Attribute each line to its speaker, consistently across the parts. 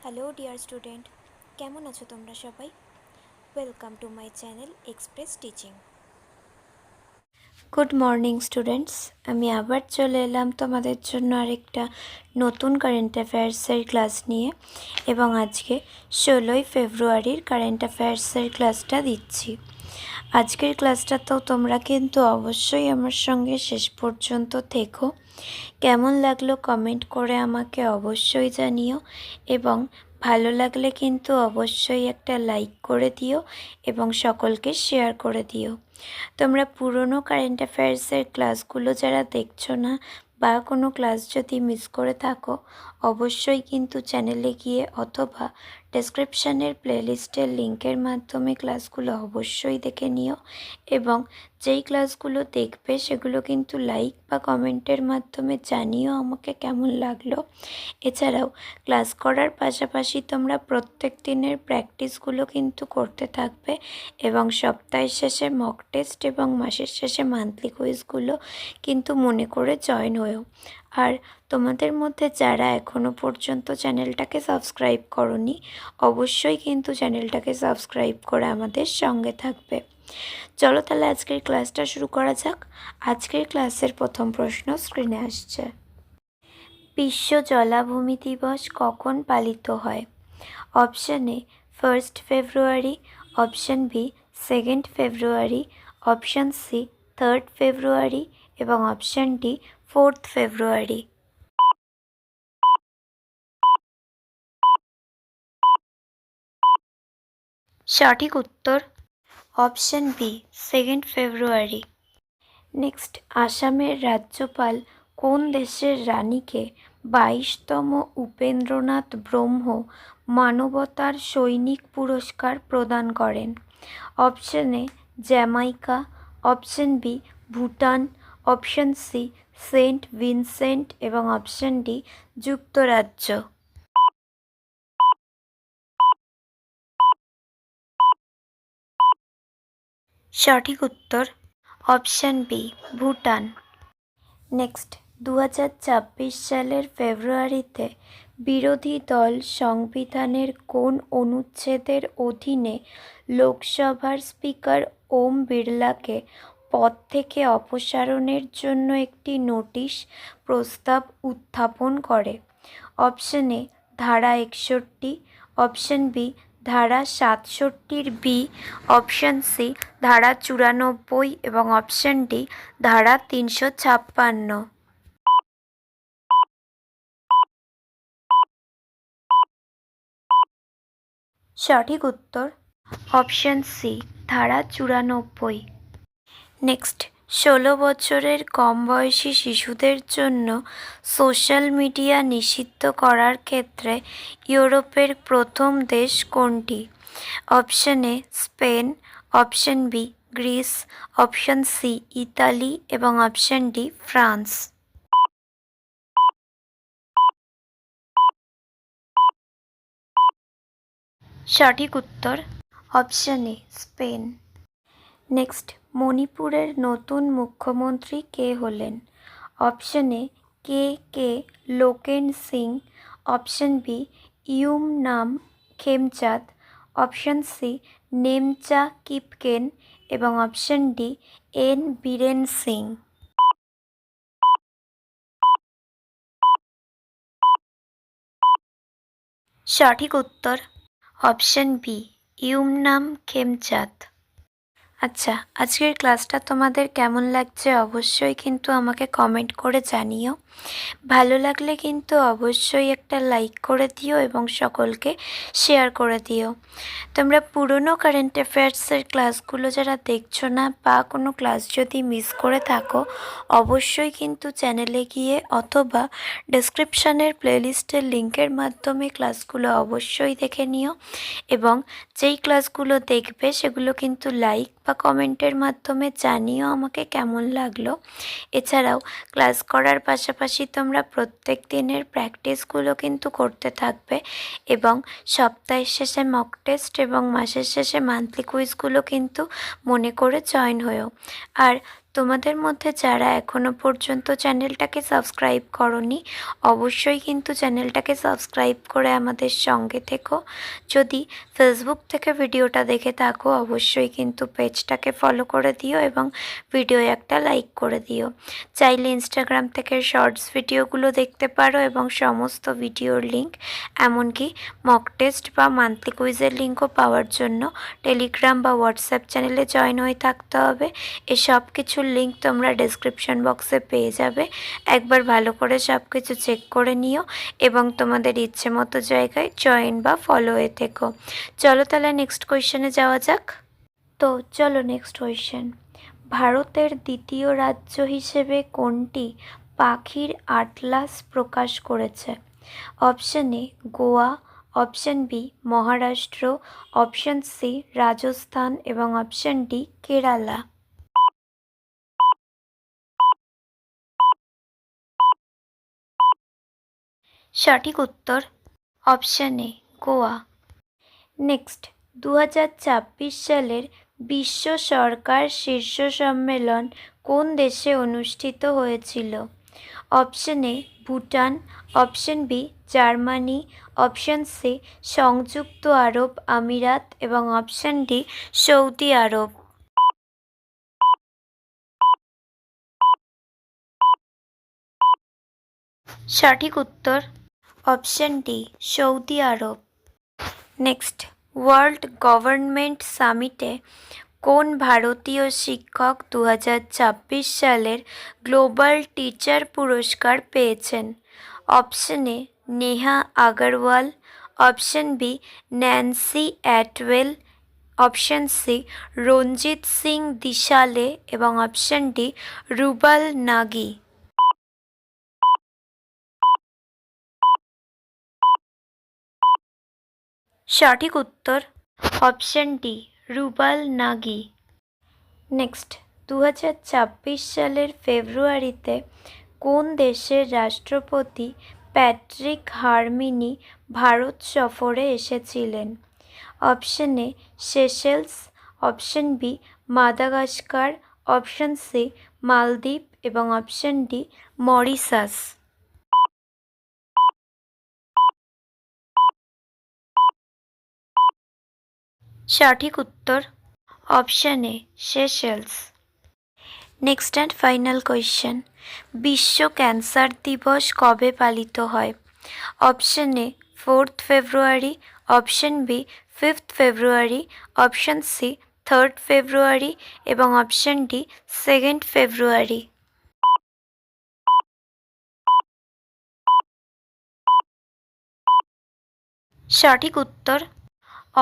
Speaker 1: Hello dear student, কেমন আছো তোমরা সবাই? Welcome to my channel express teaching. Good morning students, আমি আবার চলে এলাম তোমাদের জন্য আরেকটা নতুন কারেন্ট অ্যাফেয়ার্সের ক্লাস নিয়ে, এবং আজকে 16ই ফেব্রুয়ারির কারেন্ট অ্যাফেয়ার্সের ক্লাসটা দিচ্ছি। আজকের ক্লাসটা তো তোমরা কিন্তু অবশ্যই আমার সঙ্গে শেষ পর্যন্ত থেকো। কেমন লাগলো কমেন্ট করে আমাকে অবশ্যই জানিও, এবং ভালো লাগলে কিন্তু অবশ্যই একটা লাইক করে দিও এবং সকলকে শেয়ার করে দিও। তোমরা পুরনো কারেন্ট অ্যাফেয়ার্সের ক্লাসগুলো যারা দেখছো না বা কোনো ক্লাস যদি মিস করে থাকো, অবশ্যই কিন্তু চ্যানেলে গিয়ে অথবা ডেসক্রিপশানের প্লেলিস্টের লিঙ্কের মাধ্যমে ক্লাসগুলো অবশ্যই দেখে নিও, এবং যেই ক্লাসগুলো দেখবে সেগুলো কিন্তু লাইক বা কমেন্টের মাধ্যমে জানিও আমাকে কেমন লাগলো। এছাড়াও ক্লাস করার পাশাপাশি তোমরা প্রত্যেক দিনের প্র্যাকটিসগুলো কিন্তু করতে থাকবে, এবং সপ্তাহের শেষে মক টেস্ট এবং মাসের শেষে মান্থলি কুইজগুলো কিন্তু মনে করে জয়েন হয়েও। আর তোমাদের মধ্যে যারা এখনও পর্যন্ত চ্যানেলটাকে সাবস্ক্রাইব করোনি, অবশ্যই কিন্তু চ্যানেলটাকে সাবস্ক্রাইব করে আমাদের সঙ্গে থাকবে। চলো তাহলে আজকের ক্লাসটা শুরু করা যাক। আজকের ক্লাসের প্রথম প্রশ্ন স্ক্রিনে আসছে। বিশ্ব জলাভূমি দিবস কখন পালিত হয়? অপশান এ 1 ফেব্রুয়ারি, অপশান বি 2 ফেব্রুয়ারি, অপশান সি 3 ফেব্রুয়ারি এবং অপশান ডি 4 ফেব্রুয়ারি। সঠিক উত্তর অপশান বি 2 ফেব্রুয়ারি। নেক্সট, আসামের রাজ্যপাল কোন দেশের রানীকে 22তম উপেন্দ্রনাথ ব্রহ্ম মানবতার সৈনিক পুরস্কার প্রদান করেন? Option A Jamaica, option B Bhutan, option C Saint Vincent এবং অপশান ডি যুক্তরাজ্য। সঠিক উত্তর অপশান বি ভুটান। নেক্সট, 2026 সালের ফেব্রুয়ারিতে বিরোধী দল সংবিধানের কোন অনুচ্ছেদের অধীনে লোকসভার স্পিকার ওম বিড়লাকে পদ থেকে অপসারণের জন্য একটি নোটিশ প্রস্তাব উত্থাপন করে? অপশান এ ধারা 61, অপশান বি ধারা 67 বি, অপশান সি ধারা 94 এবং অপশান ডি ধারা 356। সঠিক উত্তর অপশান সি ধারা 94। নেক্সট, 16 বছরের কম বয়সী শিশুদের জন্য সোশ্যাল মিডিয়া নিষিদ্ধ করার ক্ষেত্রে ইউরোপের প্রথম দেশ কোনটি? Option A Spain, option B Greece, option C ইতালি এবং অপশান ডি ফ্রান্স। সঠিক উত্তর অপশান এ স্পেন। নেক্সট, মণিপুরের নতুন মুখ্যমন্ত্রী কে হলেন? অপশান এ কে কে Loken Singh, option B Yumnam Khemchand, option C Nemcha Kipgen এবং option D N Biren Singh. সঠিক উত্তর option B Yumnam Khemchand. আচ্ছা, আজকের ক্লাসটা তোমাদের কেমন লাগছে অবশ্যই কিন্তু আমাকে কমেন্ট করে জানিও। ভালো লাগলে কিন্তু অবশ্যই একটা লাইক করে দিও এবং সকলকে শেয়ার করে দিও। তোমরা পুরনো কারেন্ট অ্যাফেয়ার্সের ক্লাসগুলো যারা দেখছো না বা কোনো ক্লাস যদি মিস করে থাকো, অবশ্যই কিন্তু চ্যানেলে গিয়ে অথবা ডেসক্রিপশানের প্লেলিস্টের লিঙ্কের মাধ্যমে ক্লাসগুলো অবশ্যই দেখে নিও, এবং যেই ক্লাসগুলো দেখবে সেগুলো কিন্তু লাইক বা কমেন্টের মাধ্যমে জানিও আমাকে কেমন লাগলো। এছাড়াও ক্লাস করার পাশাপাশি তোমরা প্রত্যেক দিনের প্র্যাকটিসগুলো কিন্তু করতে থাকবে, এবং সপ্তাহের শেষে মক টেস্ট এবং মাসের শেষে মান্থলি কুইজগুলো কিন্তু মনে করে জয়েন হয়েও। আর তোমাদের মধ্যে যারা এখনও পর্যন্ত চ্যানেলটাকে সাবস্ক্রাইব করনি, অবশ্যই কিন্তু চ্যানেলটাকে সাবস্ক্রাইব করে আমাদের সঙ্গে থেকো। যদি ফেসবুক থেকে ভিডিওটা দেখে থাকো, অবশ্যই কিন্তু পেজটাকে ফলো করে দিও এবং ভিডিও একটা লাইক করে দিও। চাইলে ইনস্টাগ্রাম থেকে শর্টস ভিডিওগুলো দেখতে পারো এবং সমস্ত ভিডিওর লিঙ্ক, এমনকি মক টেস্ট বা মান্থলি কুইজের লিঙ্কও পাওয়ার জন্য টেলিগ্রাম বা হোয়াটসঅ্যাপ চ্যানেলে জয়েন হয়ে থাকতে হবে। এসব কিছুর লিঙ্ক তোমরা ডেসক্রিপশন বক্সে পেয়ে যাবে। একবার ভালো করে সব কিছু চেক করে নিও এবং তোমাদের ইচ্ছে মতো জায়গায় জয়েন বা ফলো হয়ে থেকো। চলো তাহলে নেক্সট কোয়েশ্চেনে যাওয়া যাক। তো চলো নেক্সট কোয়েশ্চেন। ভারতের দ্বিতীয় রাজ্য হিসেবে কোনটি পাখির আটলাস প্রকাশ করেছে? Option A Goa, option B Maharashtra, option C Rajasthan এবং অপশন ডি কেরালা। সঠিক উত্তর অপশন এ গোয়া। নেক্সট, 2026 সালের বিশ্ব সরকার শীর্ষ সম্মেলন কোন দেশে অনুষ্ঠিত হয়েছিল? Option A Bhutan, option B Germany, option C সংযুক্ত আরব আমিরাত এবং অপশন ডি সৌদি আরব। সঠিক উত্তর option D Saudi Arab. Next, world government সামিটে কোন ভারতীয় শিক্ষক 2026 সালের গ্লোবাল টিচার পুরস্কার পেয়েছেন? Option A Neha Agarwal, option B Nancy Atwell, option C Ranjit Singh Disale এবং অপশন ডি রুবাল নাগি। সঠিক উত্তর option D Rubal Nagi. Next, 2026 সালের ফেব্রুয়ারিতে কোন দেশের রাষ্ট্রপতি প্যাট্রিক হারমিনি ভারত সফরে এসেছিলেন? Option A Seychelles, option B Madagascar, option C মালদ্বীপ এবং অপশন ডি মরিশাস। সঠিক উত্তর option A Seychelles. Next and final question, বিশ্ব ক্যান্সার দিবস কবে পালিত হয়? Option A 4th February, option B 5th February, option C 3rd February এবং অপশন ডি 2nd ফেব্রুয়ারি। সঠিক উত্তর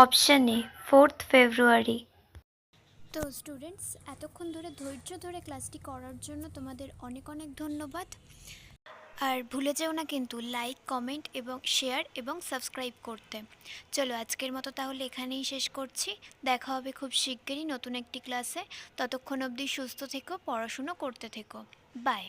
Speaker 1: অপশন এ 4th ফেব্রুয়ারি।
Speaker 2: তো স্টুডেন্টস, এতক্ষণ ধরে ধৈর্য ধরে ক্লাসটি করার জন্য তোমাদের অনেক অনেক ধন্যবাদ। আর ভুলে যেও না কিন্তু লাইক, কমেন্ট এবং শেয়ার এবং সাবস্ক্রাইব করতে। চলো আজকের মতো তাহলে এখানেই শেষ করছি। দেখা হবে খুব শিগগিরই নতুন একটি ক্লাসে। ততক্ষণ অবধি সুস্থ থেকো, পড়াশুনো করতে থেকো। বাই।